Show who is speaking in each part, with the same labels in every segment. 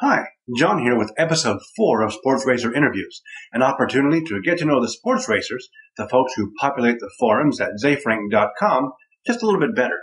Speaker 1: Hi, John here with episode 4 of Sports Racer Interviews, an opportunity to get to know the sports racers, the folks who populate the forums at zfrank.com, just a little bit better.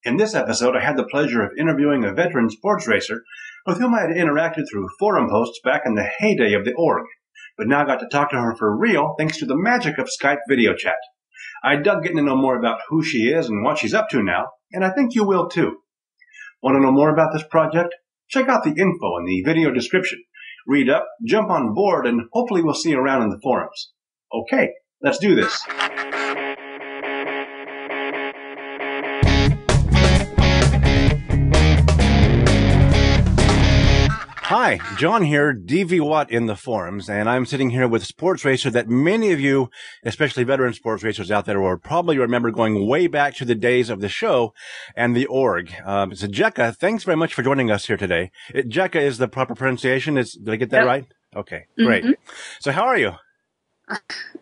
Speaker 1: In this episode, I had the pleasure of interviewing a veteran sports racer with whom I had interacted through forum posts back in the heyday of the org, but now got to talk to her for real thanks to the magic of Skype video chat. I dug getting to know more about who she is and what she's up to now, and I think you will too. Want to know more about this project? Check out the info in the video description. Read up, jump on board, and hopefully we'll see you around in the forums. Okay, let's do this. Hi, John here, DV Watt in the forums, and I'm sitting here with Sports Racer that many of you, especially veteran sports racers out there, will probably remember going way back to the days of the show and the org. So Jecka, thanks very much for joining us here today. Jecka is the proper pronunciation. Did I get that right? Okay, great. So how are you?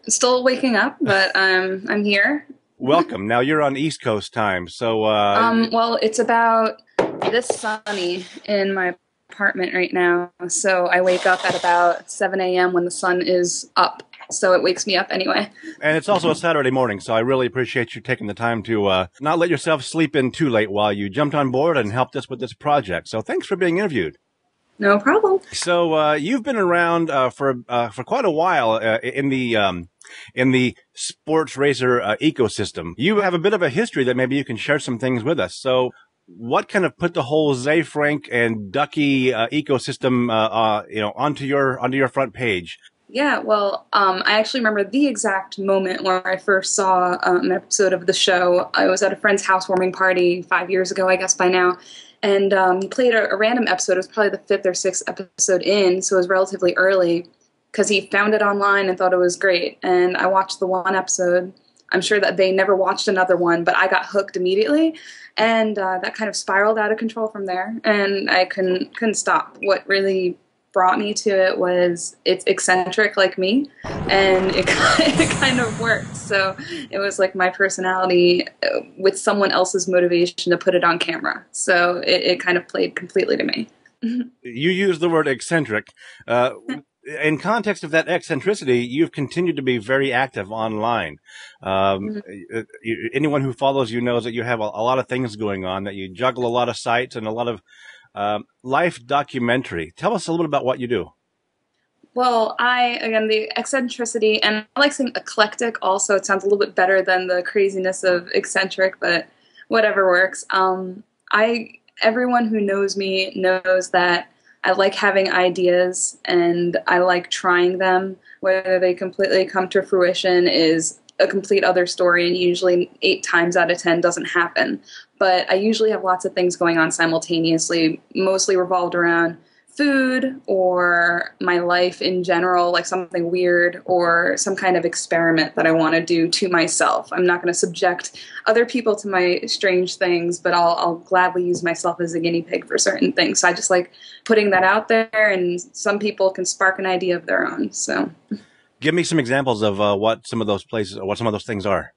Speaker 2: Still waking up, but I'm here.
Speaker 1: Welcome. Now you're on East Coast time, so
Speaker 2: well, it's about this sunny in my apartment right now, so I wake up at about 7 a.m. when the sun is up, so it wakes me up anyway.
Speaker 1: And it's also a Saturday morning, so I really appreciate you taking the time to not let yourself sleep in too late while you jumped on board and helped us with this project. So thanks for being interviewed.
Speaker 2: No problem.
Speaker 1: So you've been around for quite a while in the sports racer ecosystem. You have a bit of a history that maybe you can share some things with us. So what kind of put the whole Zay Frank and Ducky ecosystem onto your front page?
Speaker 2: Yeah, well, I actually remember the exact moment where I first saw an episode of the show. I was at a friend's housewarming party 5 years ago, I guess by now, and he played a random episode. It was probably the 5th or 6th episode in, so it was relatively early, because he found it online and thought it was great. And I watched the one episode. I'm sure that they never watched another one, but I got hooked immediately. And that kind of spiraled out of control from there, and I couldn't stop. What really brought me to it was it's eccentric like me, and it kind of worked. So it was like my personality with someone else's motivation to put it on camera. So it kind of played completely to me.
Speaker 1: You used the word eccentric. In context of that eccentricity, you've continued to be very active online. Anyone who follows you knows that you have a lot of things going on, that you juggle a lot of sites and a lot of life documentary. Tell us a little bit about what you do.
Speaker 2: Well, again, the eccentricity, and I like saying eclectic also. It sounds a little bit better than the craziness of eccentric, but whatever works. Everyone who knows me knows that I like having ideas, and I like trying them. Whether they completely come to fruition is a complete other story, and usually 8 times out of 10 doesn't happen. But I usually have lots of things going on simultaneously, mostly revolved around food or my life in general, like something weird or some kind of experiment that I want to do to myself. I'm not going to subject other people to my strange things, but I'll gladly use myself as a guinea pig for certain things. So I just like putting that out there, and some people can spark an idea of their own. So
Speaker 1: give me some examples of what some of those things are.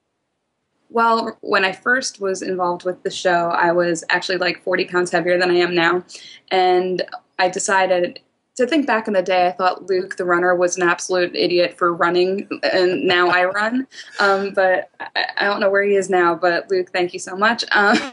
Speaker 2: Well, when I first was involved with the show, I was actually like 40 pounds heavier than I am now. And I decided to think back in the day, I thought Luke, the runner, was an absolute idiot for running, and now I run. But I don't know where he is now, but Luke, thank you so much. When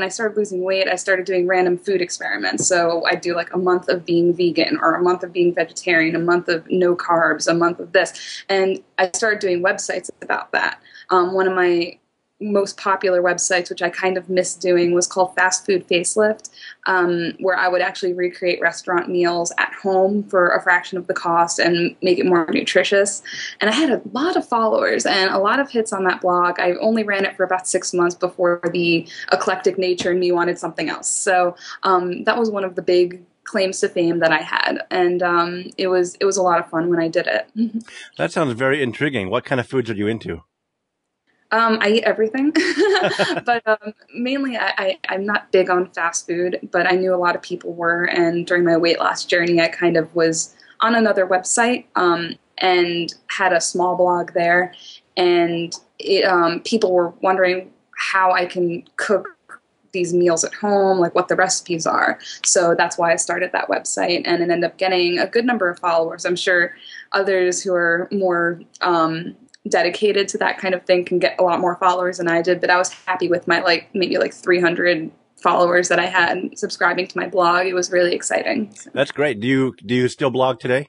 Speaker 2: I started losing weight, I started doing random food experiments. So I do like a month of being vegan, or a month of being vegetarian, a month of no carbs, a month of this. And I started doing websites about that. One of my most popular websites, which I kind of miss doing, was called Fast Food Facelift, where I would actually recreate restaurant meals at home for a fraction of the cost and make it more nutritious. And I had a lot of followers and a lot of hits on that blog. I only ran it for about 6 months before the eclectic nature in me wanted something else. So that was one of the big claims to fame that I had, and it was a lot of fun when I did it.
Speaker 1: That sounds very intriguing. What kind of foods are you into?
Speaker 2: I eat everything, but mainly I'm not big on fast food, but I knew a lot of people were, and during my weight loss journey, I kind of was on another website and had a small blog there, and people were wondering how I can cook these meals at home, like what the recipes are. So that's why I started that website, and it ended up getting a good number of followers. I'm sure others who are more dedicated to that kind of thing can get a lot more followers than I did, but I was happy with my maybe 300 followers that I had subscribing to my blog. It was really exciting. So.
Speaker 3: That's great. Do you still blog today?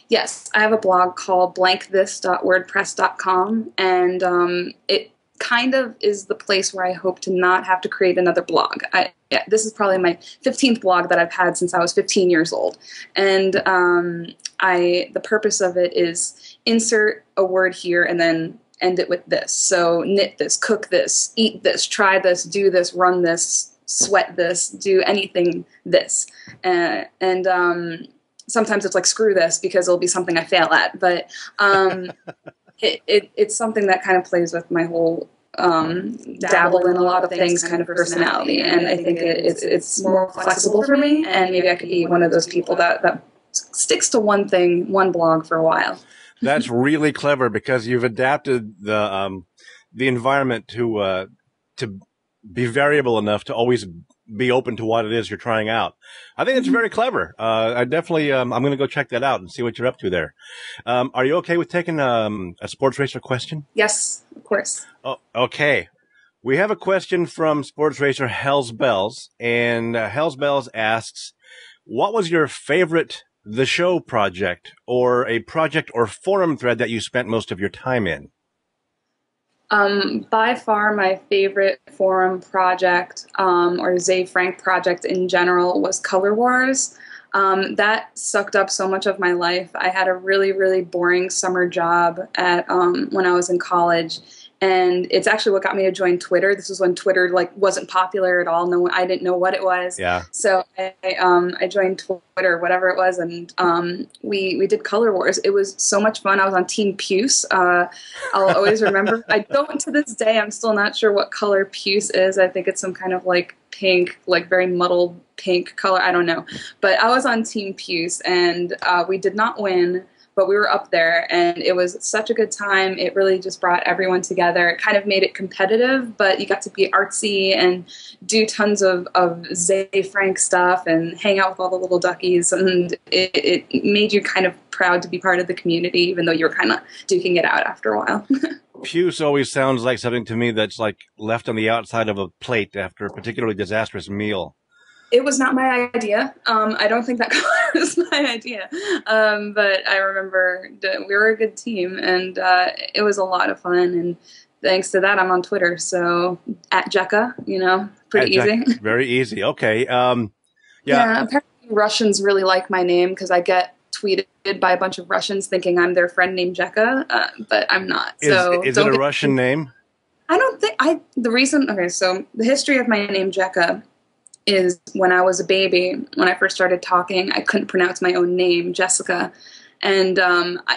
Speaker 2: Yes, I have a blog called blankthis.wordpress.com, and it kind of is the place where I hope to not have to create another blog. This is probably my 15th blog that I've had since I was 15 years old, and the purpose of it is insert a word here and then end it with this. So knit this, cook this, eat this, try this, do this, run this, sweat this, do anything this, and sometimes it's like screw this because it'll be something I fail at, but it's something that kind of plays with my whole dabble in a lot of things kind of personality, and I think it's more flexible for me, and maybe I could be one of those people that sticks to one thing, one blog for a while.
Speaker 3: That's really clever because you've adapted the environment to be variable enough to always be open to what it is you're trying out. I think it's very clever. I definitely, I'm going to go check that out and see what you're up to there. Are you okay with taking a Sports Racer question?
Speaker 2: Yes, of course.
Speaker 3: Oh, okay. We have a question from Sports Racer Hells Bells, and Hells Bells asks, what was your favorite The Show project, or a project or forum thread that you spent most of your time in?
Speaker 2: By far my favorite forum project, or Zay Frank project in general, was Color Wars. That sucked up so much of my life. I had a really, really boring summer job at when I was in college. And it's actually what got me to join Twitter. This was when Twitter wasn't popular at all. I didn't know what it was.
Speaker 3: Yeah.
Speaker 2: So I joined Twitter, whatever it was, and we did Color Wars. It was so much fun. I was on Team Puce. I'll always remember. I don't to this day. I'm still not sure what color Puce is. I think it's some kind of pink, very muddled pink color. I don't know. But I was on Team Puce, and we did not win. But we were up there, and it was such a good time. It really just brought everyone together. It kind of made it competitive, but you got to be artsy and do tons of Zay Frank stuff and hang out with all the little duckies. And it made you kind of proud to be part of the community, even though you were kind of duking it out after a while.
Speaker 3: Puce always sounds like something to me that's left on the outside of a plate after a particularly disastrous meal.
Speaker 2: It was not my idea. I don't think that color was my idea. But I remember we were a good team, and it was a lot of fun. And thanks to that, I'm on Twitter. So at Jecka, pretty easy.
Speaker 3: Very easy. Okay.
Speaker 2: Yeah. Apparently Russians really like my name because I get tweeted by a bunch of Russians thinking I'm their friend named Jecka, but I'm not. So
Speaker 3: is it a Russian name?
Speaker 2: I don't think so the history of my name Jecka is when I was a baby, when I first started talking, I couldn't pronounce my own name, Jessica, and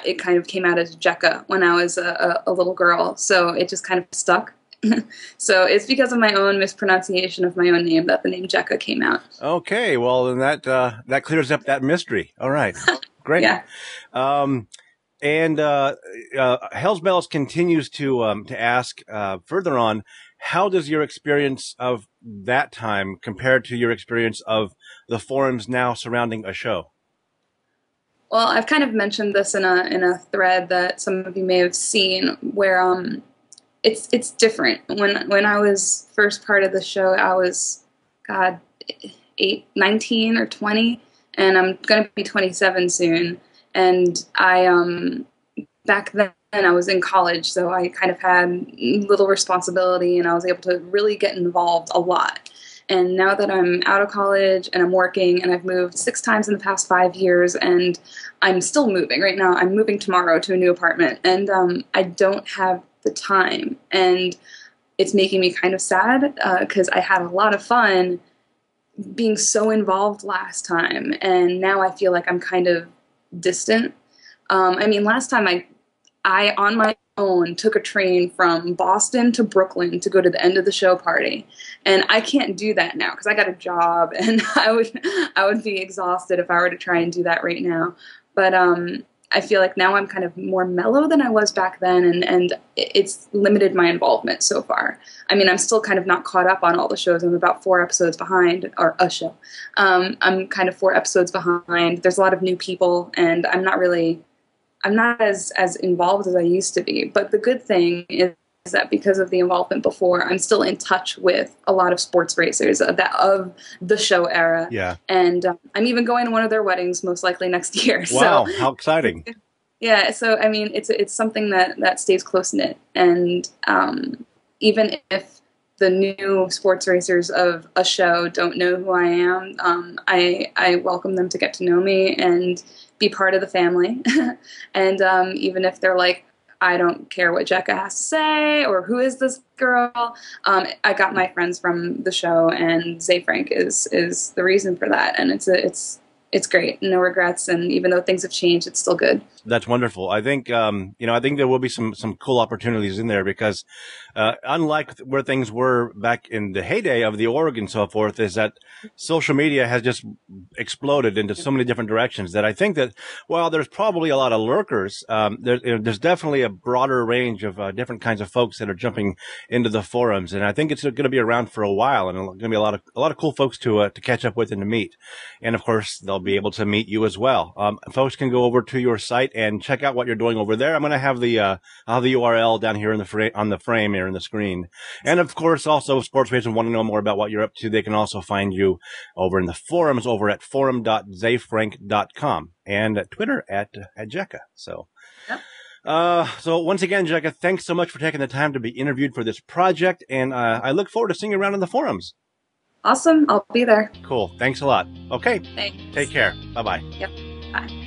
Speaker 2: it kind of came out as Jecka when I was a little girl, so it just kind of stuck. So it's because of my own mispronunciation of my own name that the name Jecka came out.
Speaker 3: Okay, well, then that clears up that mystery. All right, great.
Speaker 2: Yeah.
Speaker 3: And Hells Bells continues to ask further on, how does your experience of that time compare to your experience of the forums now surrounding a show?
Speaker 2: Well, I've kind of mentioned this in a thread that some of you may have seen, where it's different. When I was first part of the show, I was 19 or 20, and I'm going to be 27 soon. And I back then I was in college, so I kind of had little responsibility, and I was able to really get involved a lot. And now that I'm out of college and I'm working, and I've moved 6 times in the past 5 years, and I'm still moving. Right now, I'm moving tomorrow to a new apartment, and I don't have the time. And it's making me kind of sad because I had a lot of fun being so involved last time, and now I feel like I'm kind of distant. Last time I on my own took a train from Boston to Brooklyn to go to the end of the show party, and I can't do that now because I got a job, and I would be exhausted if I were to try and do that right now. But I feel like now I'm kind of more mellow than I was back then, and it's limited my involvement so far. I mean, I'm still kind of not caught up on all the shows. I'm about 4 episodes behind, or a show. I'm kind of 4 episodes behind. There's a lot of new people, and I'm not as involved as I used to be. But the good thing is that because of the involvement before, I'm still in touch with a lot of sports racers of the show era.
Speaker 3: Yeah.
Speaker 2: And I'm even going to one of their weddings most likely next year.
Speaker 3: Wow,
Speaker 2: so,
Speaker 3: how exciting.
Speaker 2: Yeah, so I mean, it's something that stays close-knit. And even if the new sports racers of a show don't know who I am, I welcome them to get to know me and be part of the family. And even if they're like, I don't care what Jecka has to say or who is this girl, I got my friends from the show, and Zay Frank is the reason for that. And it's great. No regrets. And even though things have changed, it's still good.
Speaker 3: That's wonderful. I think, I think there will be some cool opportunities in there because, unlike where things were back in the heyday of the org and so forth, is that social media has just exploded into so many different directions that I think that while there's probably a lot of lurkers, there's definitely a broader range of different kinds of folks that are jumping into the forums. And I think it's going to be around for a while, and going to be a lot of cool folks to catch up with and to meet. And of course, they'll be able to meet you as well. Folks can go over to your site and check out what you're doing over there. I'm going to have the URL down here on the frame here in the screen. And of course, also if sports racers want to know more about what you're up to, they can also find you over in the forums over at forum.zayfrank.com and at Twitter at Jecka. So, yep. So once again, Jecka, thanks so much for taking the time to be interviewed for this project. And, I look forward to seeing you around in the forums.
Speaker 2: Awesome. I'll be there.
Speaker 3: Cool. Thanks a lot. Okay.
Speaker 2: Thanks.
Speaker 3: Take care. Bye-bye.
Speaker 2: Yep. Bye.